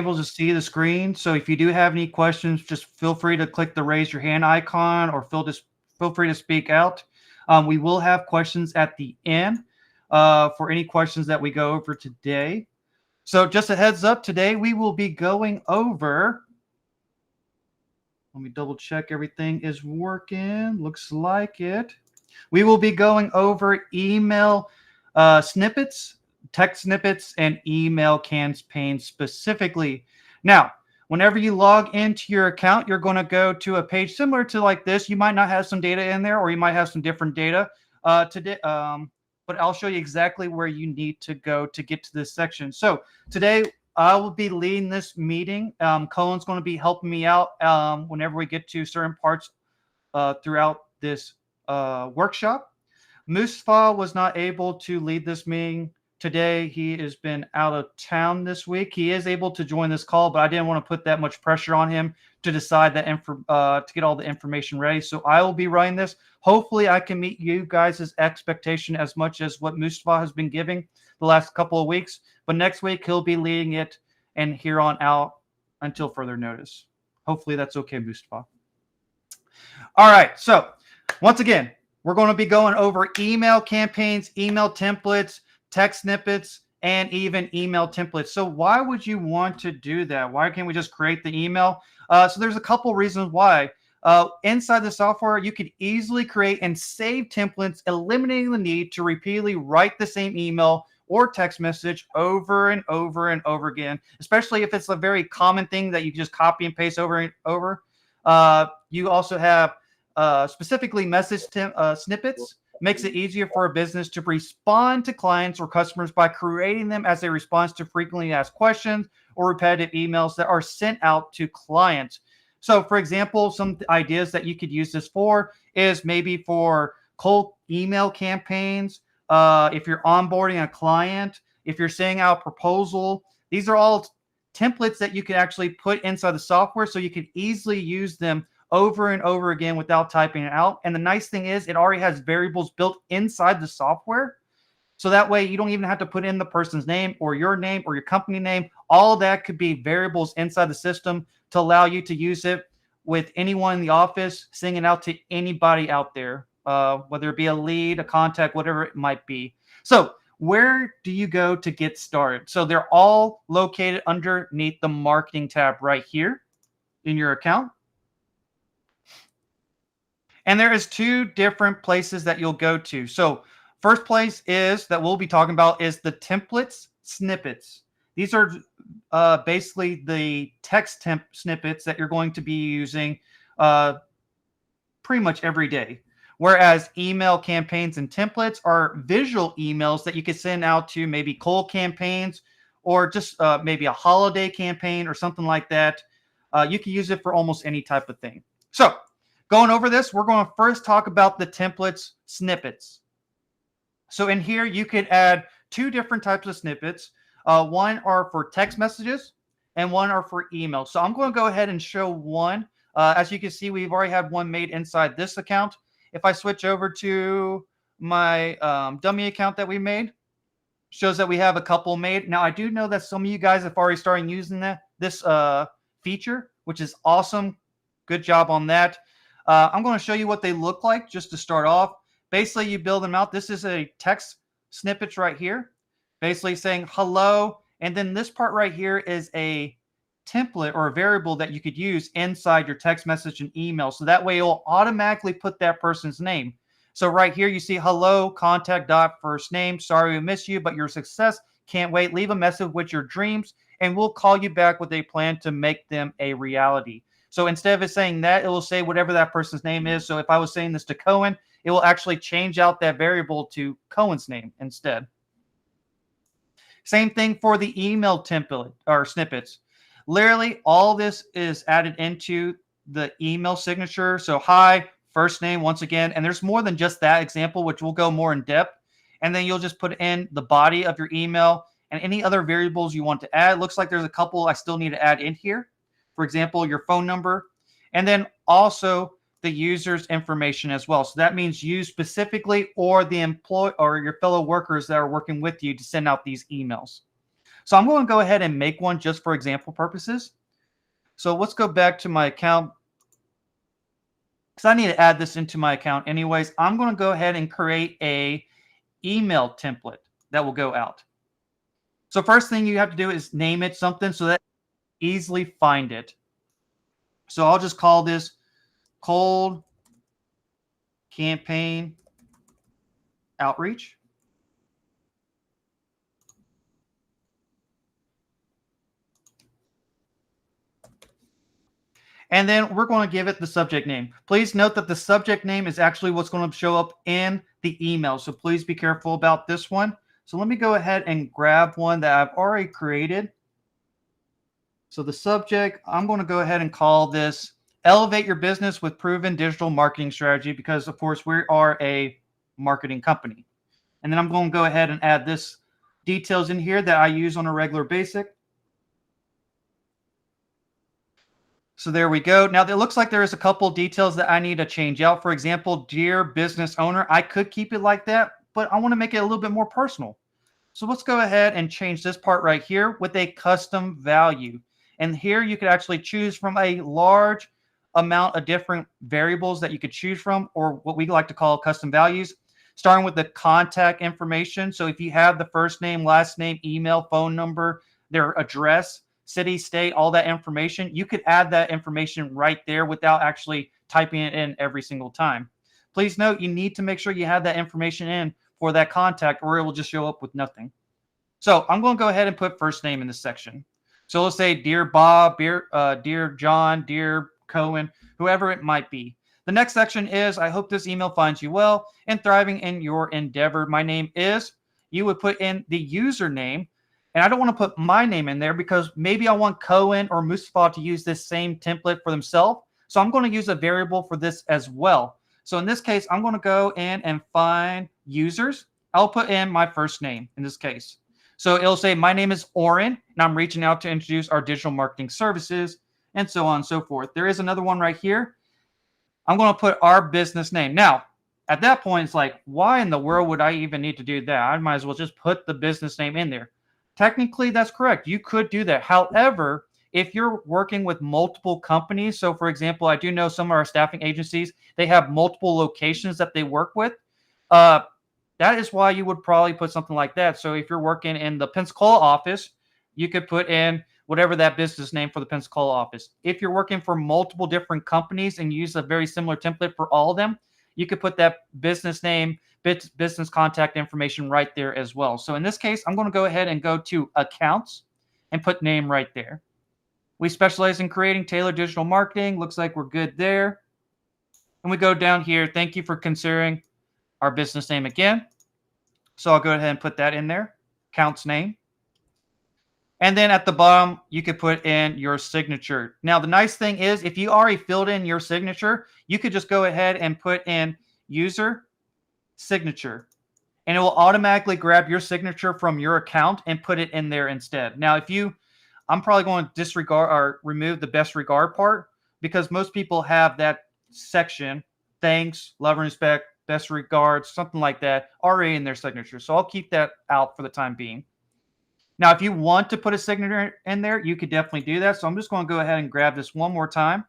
able to see the screen. So if you do have any questions, just feel free to click the raise your hand icon or feel free to speak out. We will have questions at the end for any questions that we go over today. So just a heads up, today we will be going over, let me double check everything is working. Looks like it. We will be going over email snippets, text snippets, and email campaigns specifically. Now, whenever you log into your account, you're going to go to a page similar to like this. You might not have some data in there, or you might have some different data today. But I'll show you exactly where you need to go to get to this section. So today I will be leading this meeting. Cohen's going to be helping me out whenever we get to certain parts throughout this workshop. Mustafa was not able to lead this meeting today. He has been out of town this week. He is able to join this call, but I didn't want to put that much pressure on him to decide that to get all the information ready. So I will be running this. Hopefully I can meet you guys' expectation as much as what Mustafa has been giving the last couple of weeks. But next week he'll be leading it, and here on out until further notice. Hopefully that's okay, Mustafa. All right, so once again, we're going to be going over email campaigns, email templates, text snippets, and even email templates. So why would you want to do that? Why can't we just create the email? So there's a couple reasons why. Inside the software, you could easily create and save templates, eliminating the need to repeatedly write the same email or text message over and over and over again, especially if it's a very common thing that you just copy and paste over and over. You also have specifically message snippets. Makes it easier for a business to respond to clients or customers by creating them as a response to frequently asked questions or repetitive emails that are sent out to clients. So, for example, some ideas that you could use this for is maybe for cold email campaigns, if you're onboarding a client, if you're sending out a proposal. These are all templates that you can actually put inside the software, so you can easily use them over and over again without typing it out. And the nice thing is it already has variables built inside the software. So that way you don't even have to put in the person's name or your company name. All of that could be variables inside the system to allow you to use it with anyone in the office, sending it out to anybody out there, whether it be a lead, a contact, whatever it might be. So where do you go to get started? So they're all located underneath the marketing tab right here in your account. And there is two different places that you'll go to. So first place is that we'll be talking about is the templates snippets. These are basically the text snippets that you're going to be using pretty much every day. Whereas email campaigns and templates are visual emails that you could send out to maybe cold campaigns or just maybe a holiday campaign or something like that. You can use it for almost any type of thing. So going over this, we're going to first talk about the templates snippets. So in here, you could add two different types of snippets. One are for text messages and one are for email. So I'm going to go ahead and show one. As you can see, we've already had one made inside this account. If I switch over to my dummy account that we made, shows that we have a couple made. Now, I do know that some of you guys have already started using this feature, which is awesome. Good job on that. I'm going to show you what they look like just to start off. Basically, you build them out. This is a text snippet right here, basically saying hello. And then this part right here is a template or a variable that you could use inside your text message and email. So that way it will automatically put that person's name. So right here, you see hello, contact dot first name. Sorry we miss you, but your success. Can't wait. Leave a message with your dreams, and we'll call you back with a plan to make them a reality. So instead of it saying that, it will say whatever that person's name is. So if I was saying this to Cohen, it will actually change out that variable to Cohen's name instead. Same thing for the email template or snippets. Literally, all this is added into the email signature. So hi, first name once again. And there's more than just that example, which will go more in depth. And then you'll just put in the body of your email and any other variables you want to add. It looks like there's a couple I still need to add in here. For example, your phone number, and then also the user's information as well. So that means you specifically or the employee or your fellow workers that are working with you to send out these emails. So I'm going to go ahead and make one just for example purposes. So let's go back to my account because I need to add this into my account anyways. I'm going to go ahead and create a email template that will go out. So first thing you have to do is name it something so that you easily find it. So I'll just call this cold campaign outreach. And then we're going to give it the subject name. Please note that the subject name is actually what's going to show up in the email. So please be careful about this one. So let me go ahead and grab one that I've already created. So the subject, I'm going to go ahead and call this Elevate Your Business with Proven Digital Marketing Strategy because, of course, we are a marketing company. And then I'm going to go ahead and add this details in here that I use on a regular basis. So there we go. Now, it looks like there is a couple details that I need to change out. For example, dear business owner, I could keep it like that, but I want to make it a little bit more personal. So let's go ahead and change this part right here with a custom value. And here you could actually choose from a large amount of different variables that you could choose from, or what we like to call custom values, starting with the contact information. So if you have the first name, last name, email, phone number, their address, city, state, all that information, you could add that information right there without actually typing it in every single time. Please note, you need to make sure you have that information in for that contact or it will just show up with nothing. So I'm going to go ahead and put first name in this section. So let's say dear Bob, dear John, dear Cohen, whoever it might be. The next section is, I hope this email finds you well and thriving in your endeavor. My name is, you would put in the username. And I don't want to put my name in there because maybe I want Cohen or Mustafa to use this same template for themselves. So I'm going to use a variable for this as well. So in this case, I'm going to go in and find users. I'll put in my first name in this case. So it'll say, my name is Oren, and I'm reaching out to introduce our digital marketing services, and so on and so forth. There is another one right here. I'm going to put our business name. Now, at that point, it's like, why in the world would I even need to do that? I might as well just put the business name in there. Technically, that's correct. You could do that. However, if you're working with multiple companies, so for example, I do know some of our staffing agencies, they have multiple locations that they work with. That is why you would probably put something like that. So if you're working in the Pensacola office, you could put in whatever that business name for the Pensacola office. If you're working for multiple different companies and use a very similar template for all of them, you could put that business name, business contact information right there as well. So in this case, I'm going to go ahead and go to accounts and put name right there. We specialize in creating tailored digital marketing. Looks like we're good there. And we go down here. Thank you for considering our business name again. So I'll go ahead and put that in there. Accounts name. And then at the bottom, you could put in your signature. Now, the nice thing is if you already filled in your signature, you could just go ahead and put in user signature. And it will automatically grab your signature from your account and put it in there instead. Now, I'm probably going to disregard or remove the best regard part because most people have that section, thanks, love and respect, best regards, something like that, already in their signature. So I'll keep that out for the time being. Now, if you want to put a signature in there, you could definitely do that. So I'm just going to go ahead and grab this one more time.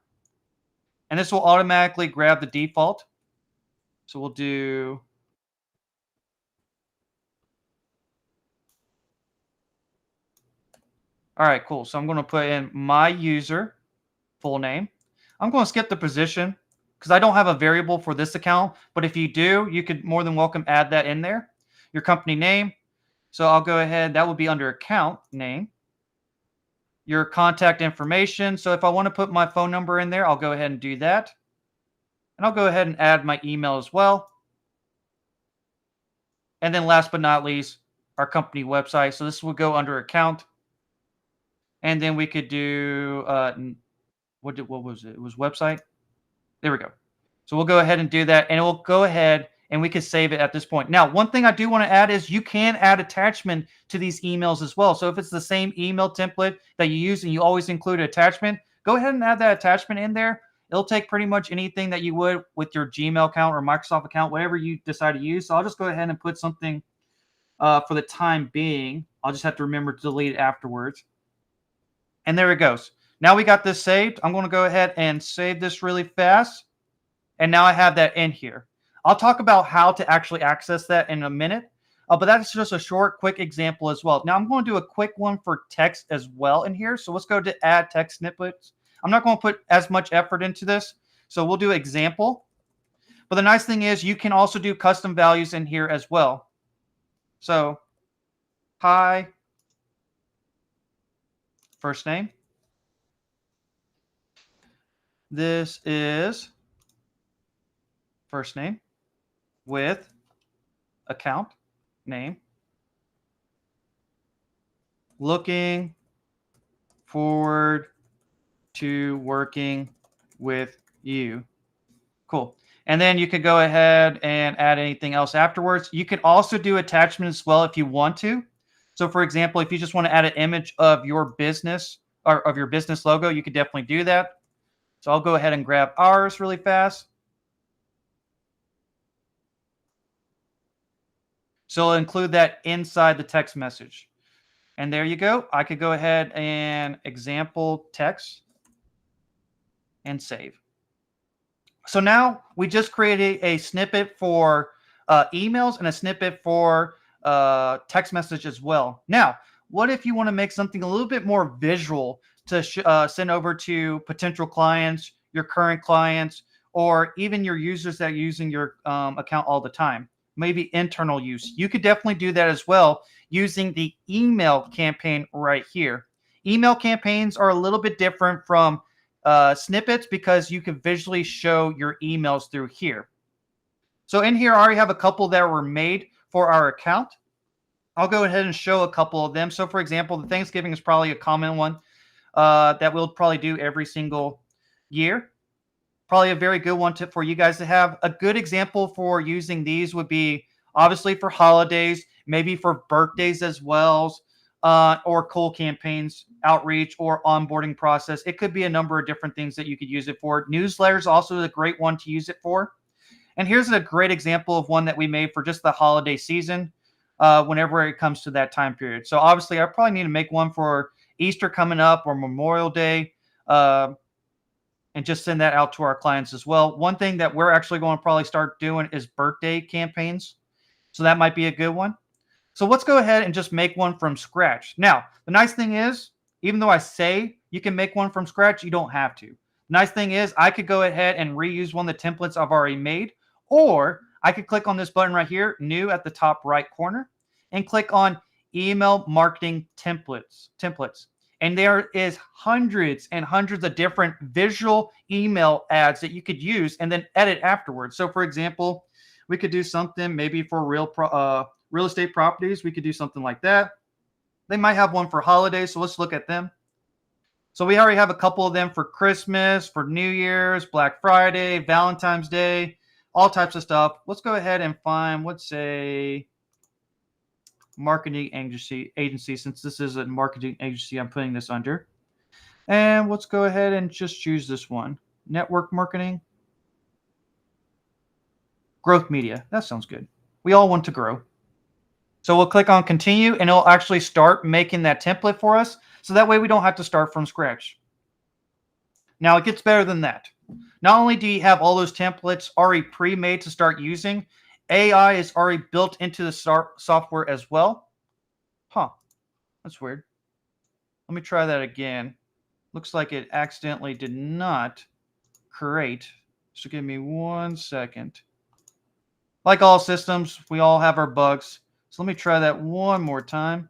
And this will automatically grab the default. So we'll do... All right, cool. So I'm going to put in my user, full name. I'm going to skip the position because I don't have a variable for this account. But if you do, you could more than welcome add that in there. Your company name. So I'll go ahead. That would be under account name. Your contact information. So if I want to put my phone number in there, I'll go ahead and do that. And I'll go ahead and add my email as well. And then last but not least, our company website. So this will go under account. And then we could do, what was it? It was website. There we go. So we'll go ahead and do that. And it will go ahead and we can save it at this point. Now, one thing I do want to add is you can add attachment to these emails as well. So if it's the same email template that you use and you always include an attachment, go ahead and add that attachment in there. It'll take pretty much anything that you would with your Gmail account or Microsoft account, whatever you decide to use. So I'll just go ahead and put something for the time being. I'll just have to remember to delete it afterwards. And there it goes. Now we got this saved. I'm going to go ahead and save this really fast. And now I have that in here. I'll talk about how to actually access that in a minute. But that's just a short, quick example as well. Now I'm going to do a quick one for text as well in here. So let's go to add text snippets. I'm not going to put as much effort into this. So we'll do example. But the nice thing is you can also do custom values in here as well. So, hi, first name. This is first name with account name. Looking forward to working with you. Cool. And then you could go ahead and add anything else afterwards. You can also do attachments as well if you want to. So for example, if you just want to add an image of your business or of your business logo, you could definitely do that. So I'll go ahead and grab ours really fast. So I'll include that inside the text message. And there you go. I could go ahead and example text and save. So now we just created a snippet for emails and a snippet for text message as well. Now, what if you want to make something a little bit more visual to send over to potential clients, your current clients, or even your users that are using your account all the time? Maybe internal use. You could definitely do that as well using the email campaign right here. Email campaigns are a little bit different from snippets because you can visually show your emails through here. So in here, I already have a couple that were made for our account. I'll go ahead and show a couple of them. So for example, the Thanksgiving is probably a common one that we'll probably do every single year. Probably a very good one for you guys to have. A good example for using these would be obviously for holidays, maybe for birthdays as well, or cold campaigns, outreach, or onboarding process. It could be a number of different things that you could use it for. Newsletters also a great one to use it for. And here's a great example of one that we made for just the holiday season whenever it comes to that time period. So obviously, I probably need to make one for Easter coming up or Memorial Day. And just send that out to our clients as well. One thing that we're actually going to probably start doing is birthday campaigns. So that might be a good one. So let's go ahead and just make one from scratch. Now, the nice thing is, even though I say you can make one from scratch, you don't have to. The nice thing is I could go ahead and reuse one of the templates I've already made, or I could click on this button right here, new at the top right corner, and click on email marketing templates. And there is hundreds and hundreds of different visual email ads that you could use and then edit afterwards. So for example, we could do something maybe for real estate properties. We could do something like that. They might have one for holidays, so let's look at them. So we already have a couple of them for Christmas, for New Year's, Black Friday, Valentine's Day, all types of stuff. Let's go ahead and find, let's say, marketing agency, since this is a marketing agency I'm putting this under. And let's go ahead and just choose this one. Network marketing. Growth media. That sounds good. We all want to grow. So we'll click on continue and it'll actually start making that template for us. So that way we don't have to start from scratch. Now it gets better than that. Not only do you have all those templates already pre-made to start using, AI is already built into the software as well. Huh, that's weird. Let me try that again. Looks like it accidentally did not create. So give me 1 second. Like all systems, we all have our bugs. So let me try that one more time.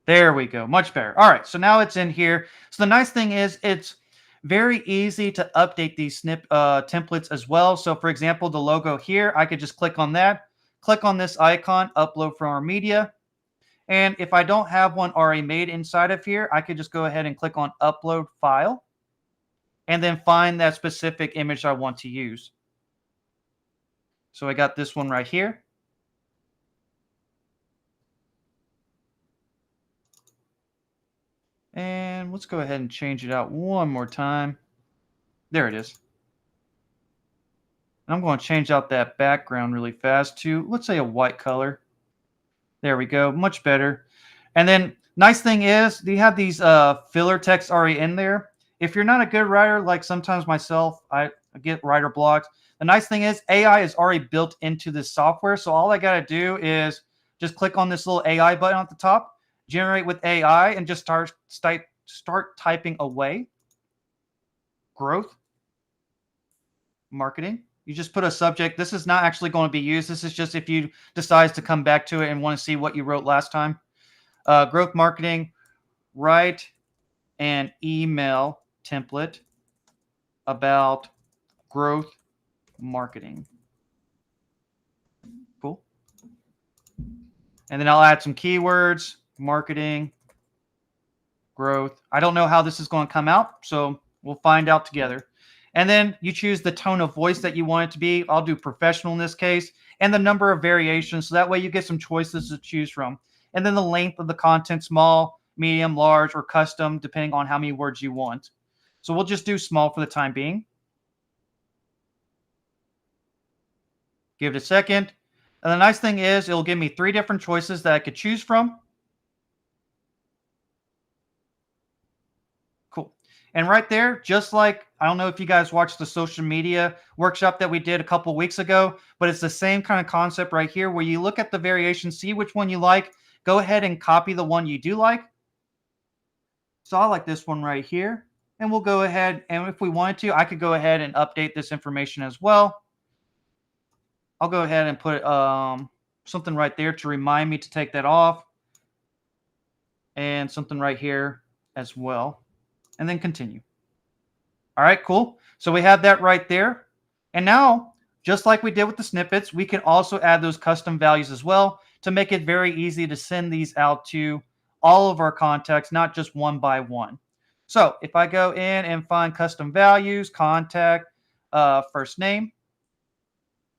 There we go. Much better. All right. So now it's in here. So the nice thing is it's very easy to update these templates as well. So for example, the logo here, I could just click on that, click on this icon, upload from our media. And if I don't have one already made inside of here, I could just go ahead and click on upload file and then find that specific image I want to use. So I got this one right here. And let's go ahead and change it out one more time. There it is. And I'm going to change out that background really fast to, let's say, a white color. There we go. Much better. And then nice thing is you have these filler text already in there. If you're not a good writer, like sometimes myself, I get writer blocks. The nice thing is AI is already built into this software. So all I got to do is just click on this little AI button at the top, generate with AI, and just start typing away. Growth marketing. You just put a subject. This is not actually going to be used. This is just if you decide to come back to it and want to see what you wrote last time. Growth marketing, write an email template about growth marketing. Cool. And then I'll add some keywords, marketing, growth. I don't know how this is going to come out, so we'll find out together. And then you choose the tone of voice that you want it to be. I'll do professional in this case, and the number of variations. So that way you get some choices to choose from. And then the length of the content, small, medium, large, or custom, depending on how many words you want. So we'll just do small for the time being. Give it a second. And the nice thing is it'll give me 3 different choices that I could choose from. Cool. And right there, just like, I don't know if you guys watched the social media workshop that we did a couple weeks ago, but it's the same kind of concept right here where you look at the variation, see which one you like, go ahead and copy the one you do like. So I like this one right here. And we'll go ahead, and if we wanted to, I could go ahead and update this information as well. I'll go ahead and put something right there to remind me to take that off. And something right here as well. And then continue. All right, cool. So we have that right there. And now, just like we did with the snippets, we can also add those custom values as well to make it very easy to send these out to all of our contacts, not just one by one. So if I go in and find custom values, contact, first name,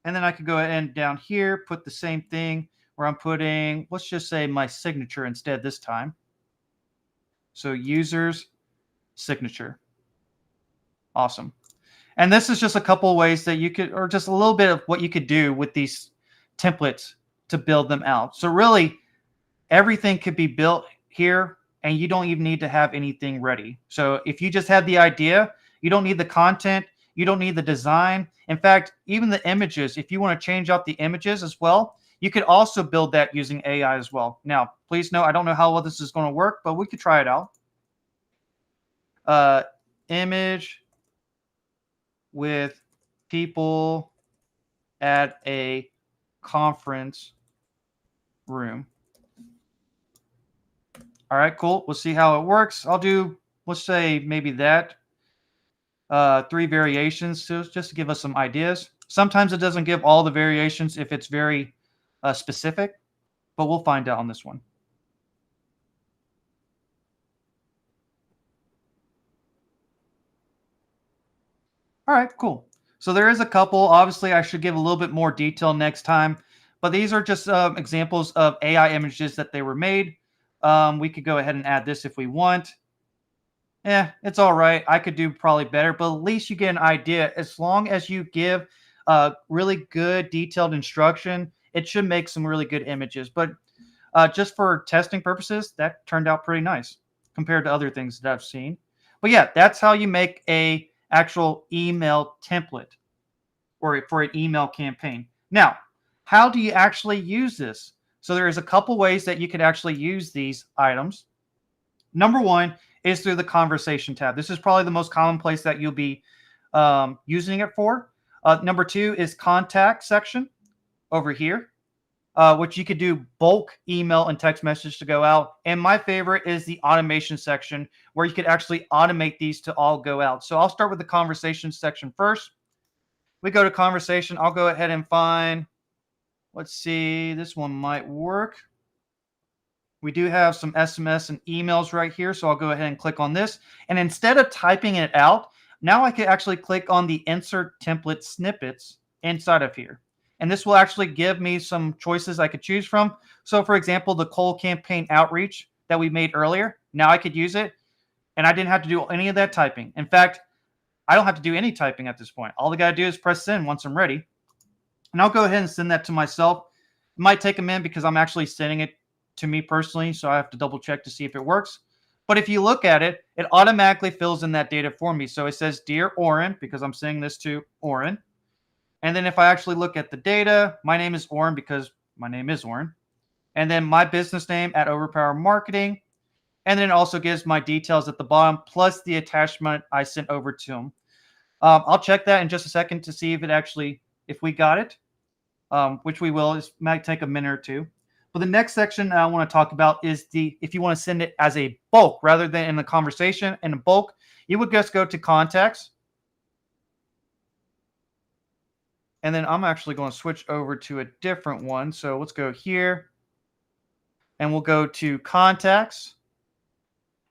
and then I could go ahead and down here, put the same thing where I'm putting, let's just say my signature instead this time. So user's signature. Awesome. And this is just a couple of ways that you could, or just a little bit of what you could do with these templates to build them out. So really, everything could be built here, and you don't even need to have anything ready. So if you just have the idea, you don't need the content, you don't need the design. In fact, even the images, if you want to change out the images as well, you could also build that using AI as well. Now, please know, I don't know how well this is going to work, but we could try it out. Image with people at a conference room. All right, cool. We'll see how it works. I'll do, let's say maybe that. 3 variations just to give us some ideas. Sometimes it doesn't give all the variations if it's very specific, but we'll find out on this one. All right, cool. So there is a couple. Obviously, I should give a little bit more detail next time, but these are just examples of AI images that they were made. We could go ahead and add this if we want. Yeah, it's all right. I could do probably better, but at least you get an idea. As long as you give really good detailed instruction, it should make some really good images. But just for testing purposes, that turned out pretty nice compared to other things that I've seen. But yeah, that's how you make a actual email template or for an email campaign. Now, how do you actually use this? So there is a couple ways that you could actually use these items. Number one is through the conversation tab. This is probably the most common place that you'll be using it for. Number 2 is contact section over here, which you could do bulk email and text message to go out. And my favorite is the automation section where you could actually automate these to all go out. So I'll start with the conversation section first. We go to conversation. I'll go ahead and find, let's see, this one might work. We do have some SMS and emails right here, so I'll go ahead and click on this. And instead of typing it out, now I can actually click on the Insert Template Snippets inside of here. And this will actually give me some choices I could choose from. So for example, the cold campaign outreach that we made earlier, now I could use it, and I didn't have to do any of that typing. In fact, I don't have to do any typing at this point. All I got to do is press send once I'm ready. And I'll go ahead and send that to myself. It might take a minute because I'm actually sending it to me personally, so I have to double check to see if it works. But if you look at it, it automatically fills in that data for me. So it says, Dear Oren, because I'm sending this to Oren. And then if I actually look at the data, my name is Oren because my name is Oren. And then my business name at OverPower Marketing. And then it also gives my details at the bottom, plus the attachment I sent over to him. I'll check that in just a second to see if if we got it, which we will. It might take a minute or two. But the next section I want to talk about is if you want to send it as a bulk rather than in the conversation in a bulk, you would just go to contacts. And then I'm actually going to switch over to a different one. So let's go here and we'll go to contacts.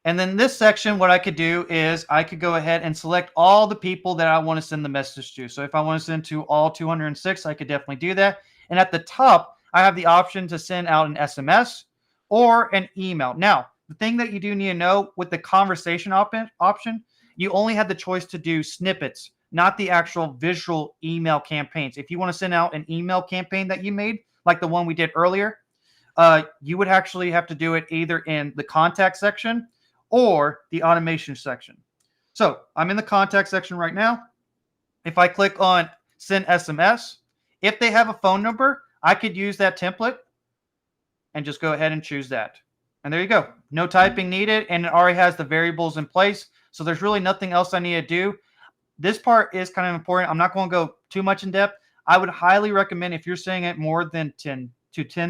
And then this section, what I could do is I could go ahead and select all the people that I want to send the message to. So if I want to send to all 206, I could definitely do that. And at the top, I have the option to send out an SMS or an email. Now, the thing that you do need to know with the conversation option, you only have the choice to do snippets, not the actual visual email campaigns. If you want to send out an email campaign that you made, like the one we did earlier, you would actually have to do it either in the contact section or the automation section. So I'm in the contact section right now. If I click on send SMS, if they have a phone number, I could use that template and just go ahead and choose that. And there you go. No typing needed, and it already has the variables in place. So there's really nothing else I need to do. This part is kind of important. I'm not going to go too much in depth. I would highly recommend if you're saying it more than 10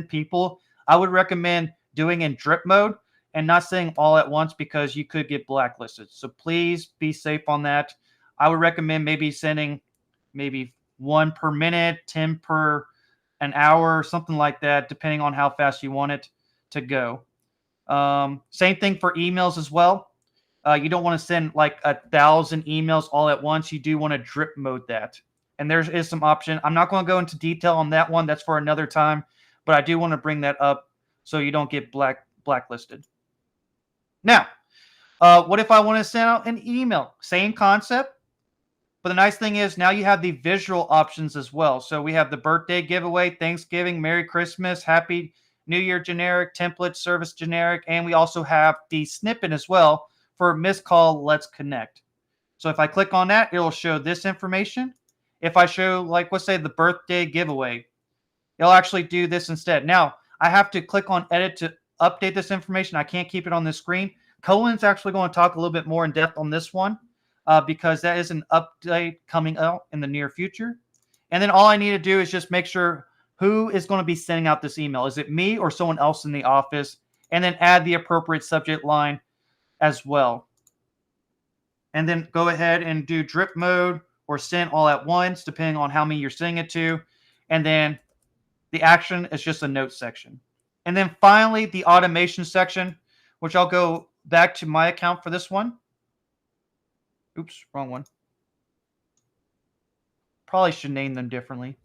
people, I would recommend doing in drip mode and not saying all at once because you could get blacklisted. So please be safe on that. I would recommend maybe sending maybe 1 per minute, 10 per an hour, something like that, depending on how fast you want it to go. Same thing for emails as well. You don't want to send like 1,000 emails all at once. You do want to drip mode that. And there is some option. I'm not going to go into detail on that one. That's for another time. But I do want to bring that up so you don't get blacklisted. Now, what if I want to send out an email? Same concept. But the nice thing is now you have the visual options as well. So we have the birthday giveaway, Thanksgiving, Merry Christmas, Happy New Year generic, template service generic, and we also have the snippet as well for missed call, let's connect. So if I click on that, it will show this information. If I show, like, let's say the birthday giveaway, it'll actually do this instead. Now, I have to click on edit to update this information. I can't keep it on the screen. Colin's actually going to talk a little bit more in depth on this one because that is an update coming out in the near future. And then all I need to do is just make sure who is going to be sending out this email. Is it me or someone else in the office? And then add the appropriate subject line as well. And then go ahead and do drip mode or send all at once, depending on how many you're sending it to. And then the action is just a note section. And then finally, the automation section, which I'll go back to my account for this one. Oops, wrong one. Probably should name them differently.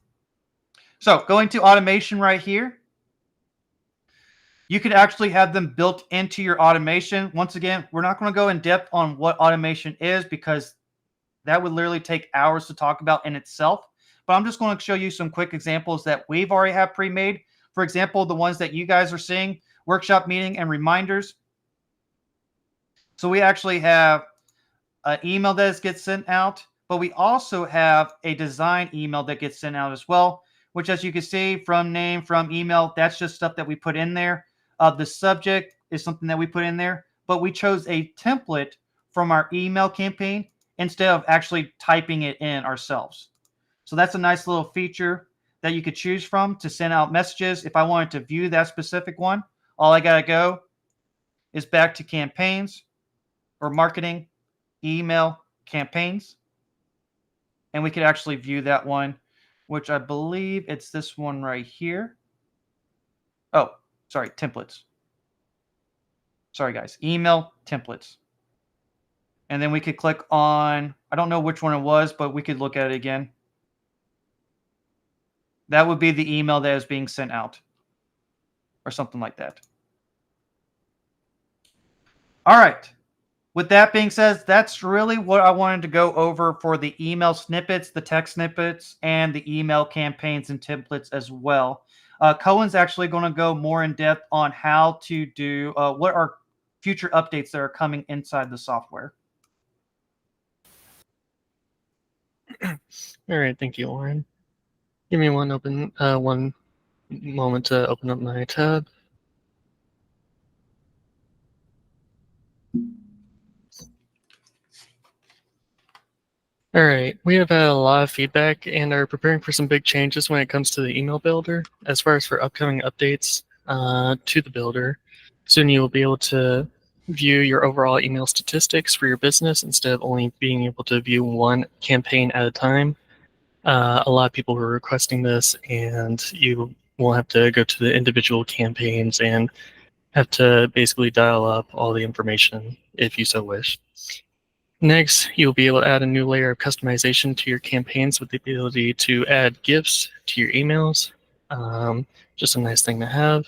So going to automation right here, you could actually have them built into your automation. Once again, we're not going to go in depth on what automation is because that would literally take hours to talk about in itself. But I'm just going to show you some quick examples that we've already have pre-made. For example, the ones that you guys are seeing, workshop meeting and reminders. So we actually have an email that gets sent out, but we also have a design email that gets sent out as well, which as you can see from name, from email, that's just stuff that we put in there. The subject is something that we put in there, but we chose a template from our email campaign instead of actually typing it in ourselves. So that's a nice little feature that you could choose from to send out messages. If I wanted to view that specific one, all I got to go is back to campaigns or marketing, email, campaigns, and we could actually view that one, which I believe it's this one right here. Oh, sorry, templates. Sorry, guys, email templates. And then we could click on, I don't know which one it was, but we could look at it again. That would be the email that is being sent out or something like that. All right. with that being said, that's really what I wanted to go over for the email snippets, the text snippets, and the email campaigns and templates as well. Cohen's actually going to go more in depth on how to do what are future updates that are coming inside the software. All right, thank you, Lauren. Give me one moment to open up my tab. All right, we have had a lot of feedback and are preparing for some big changes when it comes to the email builder. As far as for upcoming updates to the builder, soon you will be able to view your overall email statistics for your business instead of only being able to view one campaign at a time. A lot of people were requesting this, and you will have to go to the individual campaigns and have to basically dial up all the information if you so wish. Next, you'll be able to add a new layer of customization to your campaigns with the ability to add gifts to your emails. Just a nice thing to have.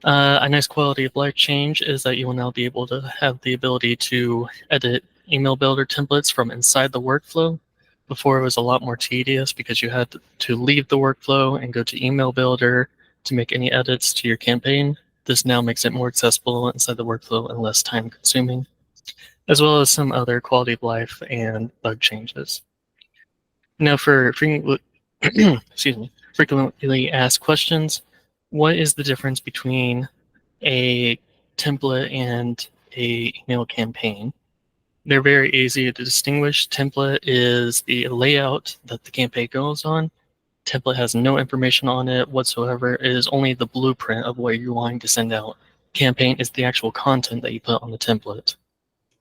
A nice quality of life change is that you will now be able to have the ability to edit email builder templates from inside the workflow. Before it was a lot more tedious because you had to leave the workflow and go to email builder to make any edits to your campaign. This now makes it more accessible inside the workflow and less time consuming, as well as some other quality of life and bug changes. Now for frequently asked questions, what is the difference between a template and a email campaign? They're very easy to distinguish. Template is the layout that the campaign goes on. Template has no information on it whatsoever. It is only the blueprint of what you're wanting to send out. Campaign is the actual content that you put on the template.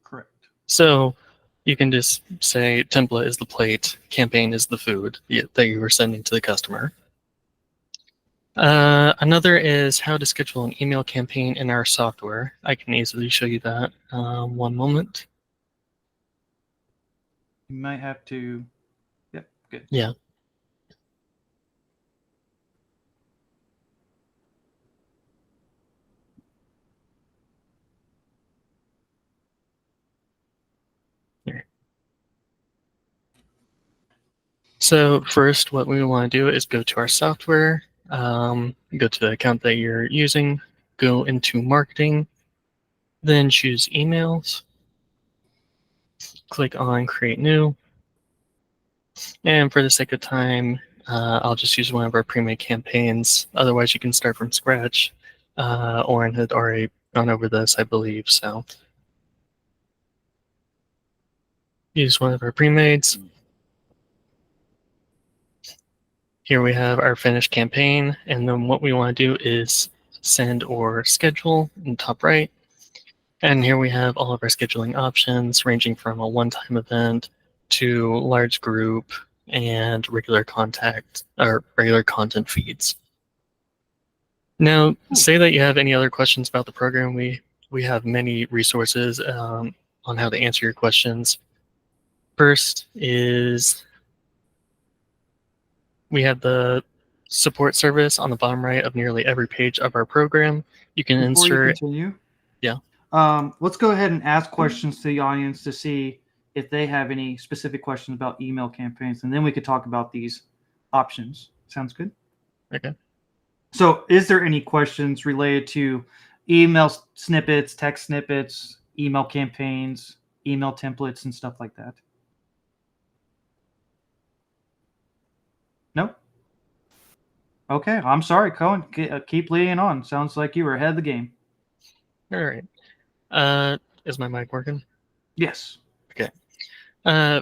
Correct. So you can just say template is the plate, campaign is the food that you were sending to the customer. Another is how to schedule an email campaign in our software. I can easily show you that. One moment. You might have to. Yep, good. Yeah. Here. So first, what we want to do is go to our software, go to the account that you're using, go into marketing, then choose emails, click on create new, and for the sake of time, I'll just use one of our pre-made campaigns. Otherwise, you can start from scratch. Oren had already gone over this, I believe, so use one of our pre-mades. Here we have our finished campaign, and then what we want to do is send or schedule in the top right. And here we have all of our scheduling options ranging from a one-time event to large group and regular contact or regular content feeds. Now, say that you have any other questions about the program. We have many resources on how to answer your questions. First is we have the support service on the bottom right of nearly every page of our program. You can Before insert. you continue, Yeah. Let's go ahead and ask questions to the audience to see if they have any specific questions about email campaigns, and then we could talk about these options. Sounds good? Okay. So, is there any questions related to email snippets, text snippets, email campaigns, email templates, and stuff like that? No? Okay, I'm sorry, Cohen. Keep leading on. Sounds like you were ahead of the game. All right. Is my mic working? Yes. Okay.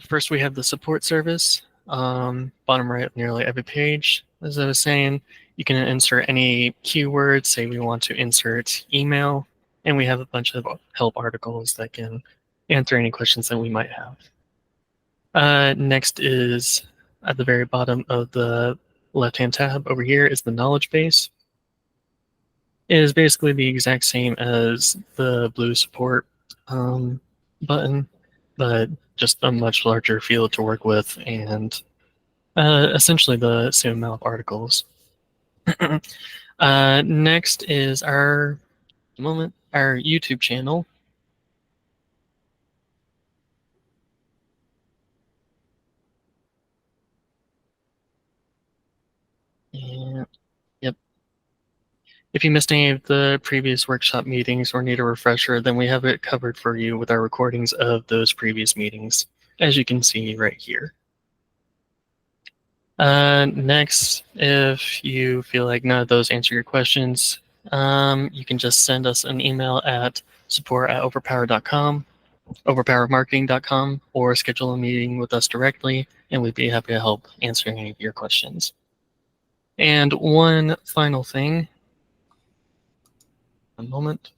First, we have the support service. Bottom right of nearly every page. As I was saying, you can insert any keywords. Say we want to insert email, and we have a bunch of help articles that can answer any questions that we might have. Next is at the very bottom of the left-hand tab over here is the knowledge base. It is basically the exact same as the blue support button, but just a much larger field to work with and essentially the same amount of articles. Next is our YouTube channel. If you missed any of the previous workshop meetings or need a refresher, then we have it covered for you with our recordings of those previous meetings, as you can see right here. Next, if you feel like none of those answer your questions, you can just send us an email at support@overpower.com, overpowermarketing.com, or schedule a meeting with us directly, and we'd be happy to help answer any of your questions. And one final thing, one moment.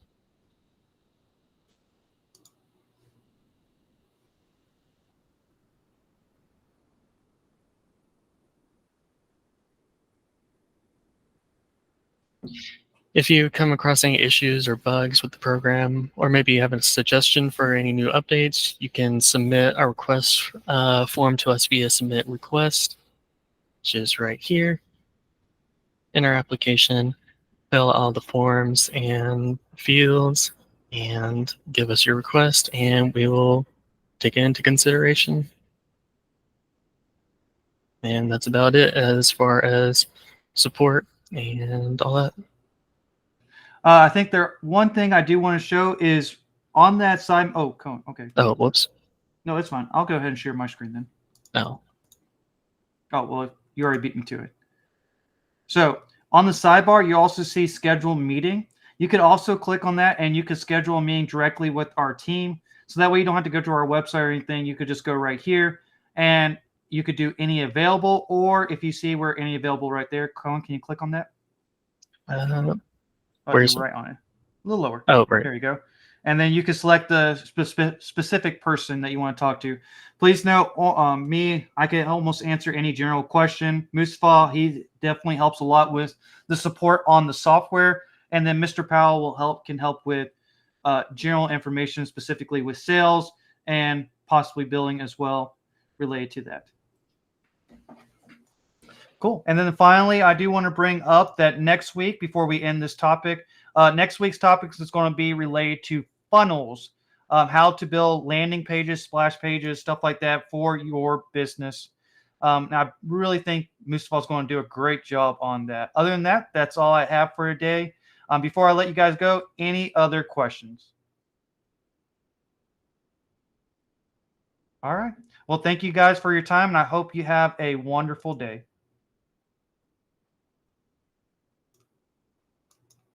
If you come across any issues or bugs with the program, or maybe you have a suggestion for any new updates, you can submit a request form to us via submit request, which is right here in our application. Fill all the forms and fields and give us your request, and we will take it into consideration. And that's about it as far as support and all that. I think one thing I do want to show is on that side. Oh, okay. Oh, whoops. No, it's fine. I'll go ahead and share my screen then. Oh. Oh, well, you already beat me to it. So on the sidebar, you also see schedule meeting. You could also click on that and you could schedule a meeting directly with our team. So that way you don't have to go to our website or anything. You could just go right here and you could do any available, or if you see where any available right there, Colin, can you click on that? Where's you're right on it? A little lower. Oh, right. There you go. And then you can select the specific person that you want to talk to. Please note, I can almost answer any general question. Mustafa, he definitely helps a lot with the support on the software. And then Mr. Powell can help with general information, specifically with sales and possibly billing as well related to that. Cool. And then finally, I do want to bring up that next week, before we end this topic, next week's topics is going to be related to funnels, how to build landing pages, splash pages, stuff like that for your business. And I really think Mustafa is going to do a great job on that. Other than that, that's all I have for today. Before I let you guys go, any other questions? All right. Well, thank you guys for your time, and I hope you have a wonderful day.